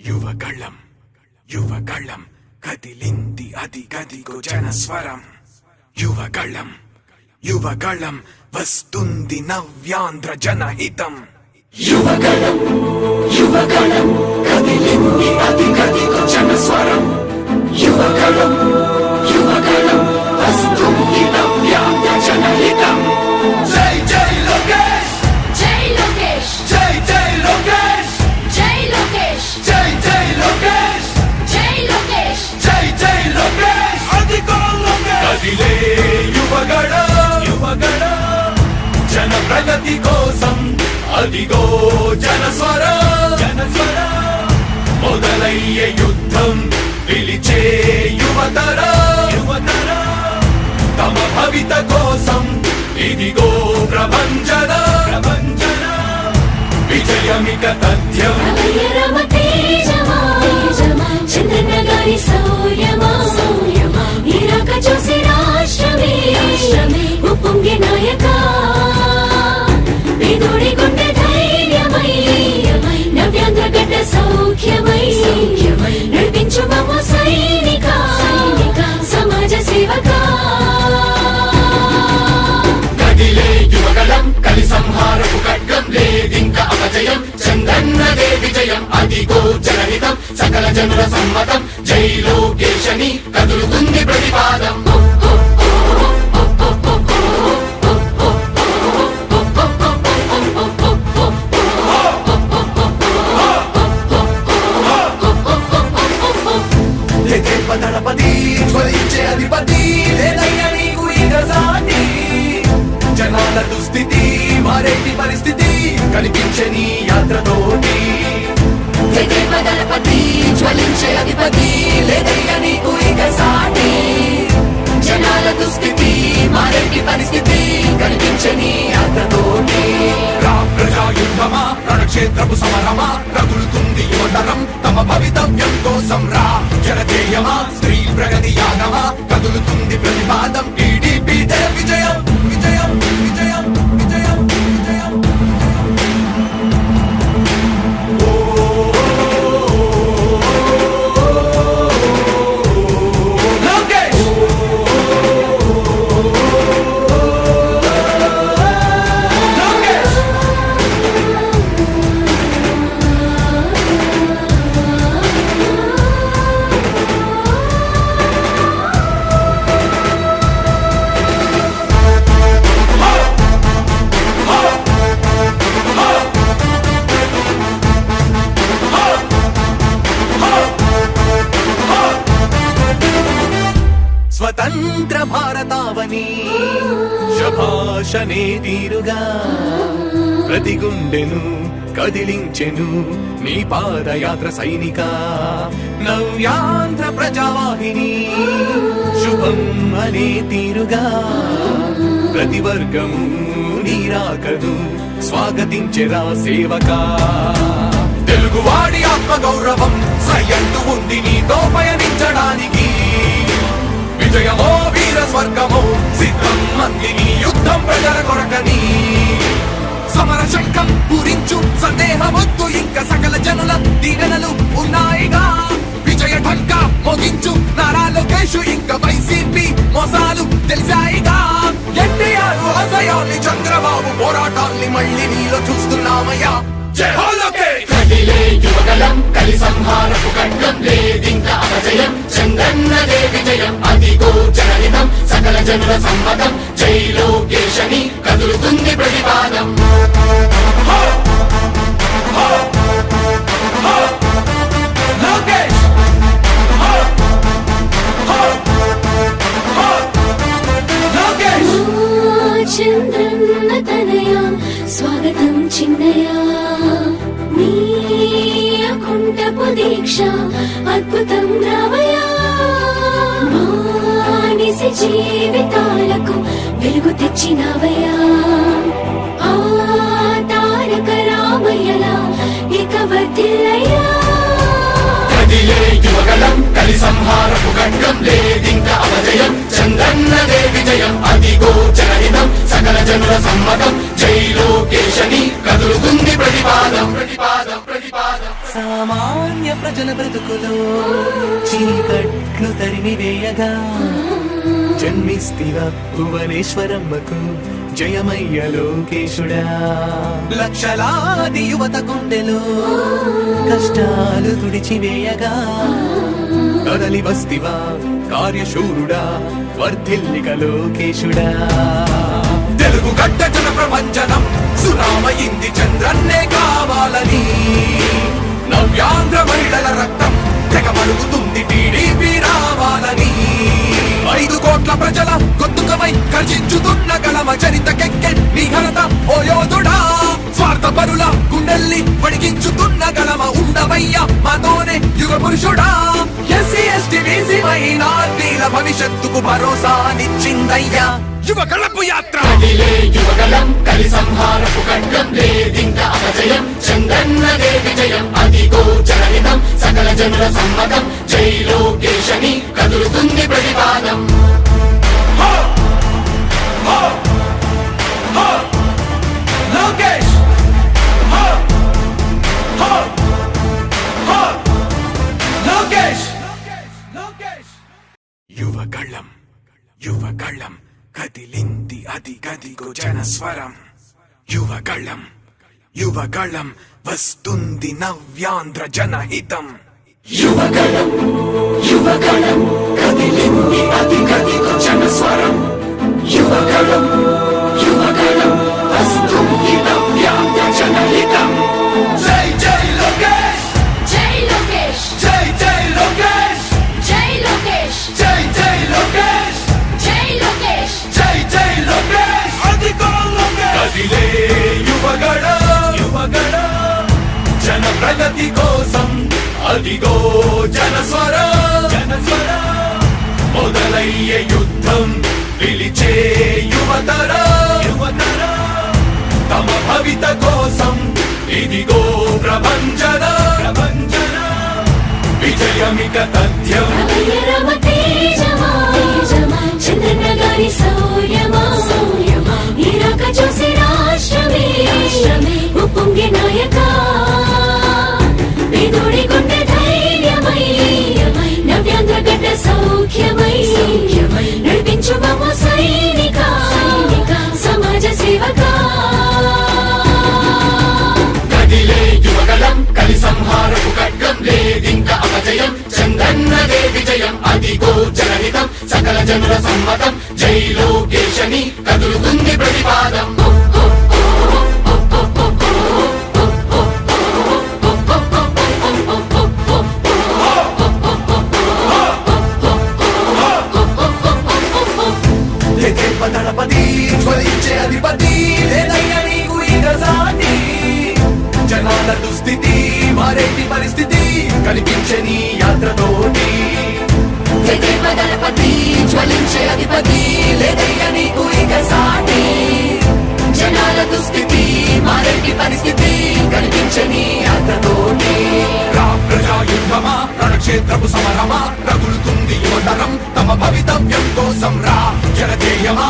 యువగళం యువగళం కదిలింది అది గదిగో జనస్వరం. యువగళం యువగళం వస్తుంది నవ్యాంధ్ర జనహితం. యువగళం యువగళం కదిలింది అది గదిగో జనస్వరం. యువగళం యువగళం వస్తుంది నవ్యాంధ్ర జనహితం. జై జై లోకేష్ జై లోకేష్ జై జై లోకేష్ జై లోకేష్ జై జై లోకేష్ జై లోకేష్ జై జై లోకేష్ అదిగో లోకేష్. కదిలే యువగళం యువగళం జన ప్రగతి కోసం అదిగో జనస్వరం. జనస్వరం మొదలయ్యే యుద్ధం పిలిచే యువతరం. యువతరం తమ భవిత కోసం ఇదిగో ప్రభంజనం. ప్రభంజనం విజయమిక తథ్యం. రమయ రమ తేజమా చంద్రన్న గారి శౌర్యమా నీరాక చూసి రాష్ట్రమే ఉప్పొంగే నాయక పేదోడి గుండె ధైర్యమై నవ్యాంధ్ర గడ్డ సౌఖ్యమై నడిపించు మమ్మ సైనిక సమాజ సేవక. కదిలే యువగళం కలి సంహారపు ఖడ్గం లేదింక అపజయం. చంద్రన్నదే విజయం అదిగో జనహితం సకల జనుల సమ్మతం. జై లోకేశని కదులుతుంది ప్రతిపాదం. దళపతి జ్వలించే అధిపతి లేదయ్య నీకు ఇక సాటి. జనాల దుస్థితి మారేటి పరిస్థితి కనిపించే నీ యాత్రతోటి. దళపతి జ్వలించే అధిపతి లేదయ్య నీకు ఇక సాటి. జనాల దుస్థితి మారేటి పరిస్థితి కనిపించే నీ యాత్రతోటి. ప్రజాయుద్ధమా రణక్షేత్రపు సమరమా రగులుతుంది యువతరం తమ భవితవ్యం కోసం. రా జనజేయమా స్త్రీ ప్రగతి యానమా కదులుతుంది ప్రతిపాదం. టీడీపీ జయ విజయం విజయం విజయం విజయం విజయం. లోకేష్ స్వతంత్ర భారతావని శభాషనే తీరుగా ప్రతి గుండెను కదిలించెను నీ పాదయాత్ర సైనిక. నవ్యాంధ్ర ప్రజావాహిని శుభం అనే తీరుగా ప్రతి వర్గము నీరాకను స్వాగతించెరా సేవకా. తెలుగువాడి ఆత్మగౌరవం సయ్యంటూ ఉంది నీతో పయనించడానికి. విజయమో వీర స్వర్గమో సిద్ధం మందిని యుద్ధం ప్రజల కొరకని. సమర శంఖం పూరించు సందేహమొద్దు ఇంక సకల జనుల దీవెనలు ఉన్నాయిగా. విజయ ఢంకా మోగించు నారా లోకేష్ ఇంక వైసీపీ మోసాలు తెలిసాయిగా. ఎన్టీఆర్ ఆశయాల్ని చంద్రబాబు పోరాటాల్ని మళ్ళీ నీలో చూస్తున్నామయ్యా. జై హో లోకేష్. కదిలే యువగళం కలి సంహారపు ఖడ్గం లేదింక అపజయం. చంద్రన్నదే విజయం అదిగో జనహితం సకల జనుల సమ్మతం. జై లోకేశని కదులుతుంది ప్రతిపాదం. లోకేష్ లోకేష్ చంద్రన్న తనయ స్వాగతం చిన్నయ నీ అకుంఠపు దీక్ష అద్భుతం రావయ. మానిసి జీవితాలకు వెలుగు తెచ్చినవయ్యా. ఆ తారక రామయ్యలా ఇక వర్ధిల్లయ్యా. కదిలే యువగళం కలి సంహారపు ఖడ్గం లేదింక అపజయం. చంద్రన్నదే విజయం అదిగో జనహితం సకల జనుల సమ్మతం. జై లోకేశని కదులుతుంది ప్రతిపాదం. ప్రతిపాదం ప్రతిపాదం. సామాన్య ప్రజల బ్రతుకులో చీకట్లు తరిమివేయగా జన్మిస్తివా భువనేశ్వరమ్మకు జయమయ్య లోకేశుడా. లక్షలాది యువత గుండెలో కష్టాలు తుడిచివేయగా కదలి వస్తివా కార్యశూరుడా వర్ధిల్లిక లోకేశుడా. తెలుగు గడ్డ జన ప్రపంచనం సునామయింది చంద్రన్నే కావాలని నవ్యాంధ్ర మహిళల రక్తం తెగమరుగుతుంది టీడీపీ రావాలని 5 కోట్ల ప్రజల గొంతుకమై గర్జించుతున్న గలమ చరితకెక్కె నీ ఘనత ఓ యోధుడా. స్వార్థ పరుల గుండెల్ని వణికించుతున్న గలమ ఉండవయ్య మాతోనే యుగ పురుషుడా. ఎస్సీ ఎస్టీ బీసీ మైనార్టీల భవిష్యత్తుకు భరోసానిచ్చిందయ్యా యువ కళపు యాత్ర. కదిలే యువగలం కలి సంహారపు ఖడ్గం లేదింక అపజయం చంద్రన్నదే విజయం అదిగో జనహితం సకల జనుల సమ్మతం జై లోకేశని కదులుతుంది ప్రతిపాదం. హో! హో! హో! లోకేష్! హో! హో! హో! లోకేష్! లోకేష్! యువగళం యువగళం కదిలింది అది గదిగో జనస్వరం. యువగళం యువగళం వస్తుంది నవ్యాంధ్ర జనహితం. యువగలం యువగలం కదిలింది అది గదిగో జనస్వరం. యువగలం యువగలం వస్తుంది నవ్యాంధ్ర జనహితం. జై జై లోకేష్! జై లోకేష్ జై జై లోకేష్! జై లోకేష్ జై జై లోకేష్! జై లోకేష్ జై జై లోకేష్! అదిగో లోకేష్! కదిలే యువగళ యువగళ జన ప్రగతి కోసం అదిగో జనస్వర జనస్వర మొదలయ్యే యుద్ధం పిలిచే యువతర యువతర తమ భవిత కోసం ఇదిగో ప్రభంజన ప్రభంజన విజయమిక తథ్యం. రమయ రమ తేజమా చంద్రన్న గారి శౌర్యమా ఇరాక చూసి రాష్ట్రమే ఉప్పొంగే నాయక పేదోడి గుండె ధైర్యమై నవ్యాంధ్ర గడ్డ సౌఖ్యమై నడిపించు మమ్మ సైనిక సమాజ సేవక. కదిలే యువగలం కలి సంహారపు ఖడ్గం లేదింక అపజయం చంద్రన్నదే విజయం అదిగో జనహితం సకల జనుల సమ్మతం జై లోకేశని కదులుతుంది ప్రతిపాదం. దళపతి జ్వలించే అధిపతి లేదయ్య నీకు ఇక సాటి. జనాల దుస్థితి మారేటి పరిస్థితి కనిపించే నీ యాత్రతోటి. దళపతి జ్వలించే అధిపతి లేదయ్య నీకు ఇక సాటి. జనాల దుస్థితి మారేటి పరిస్థితి కనిపించని యాత్రతోటి. రా ప్రజా యుద్ధమా రణక్షేత్రపు సమరమా రగులుతుంది యువతరం తమ భవితవ్యం కోసం రా జనజేయమా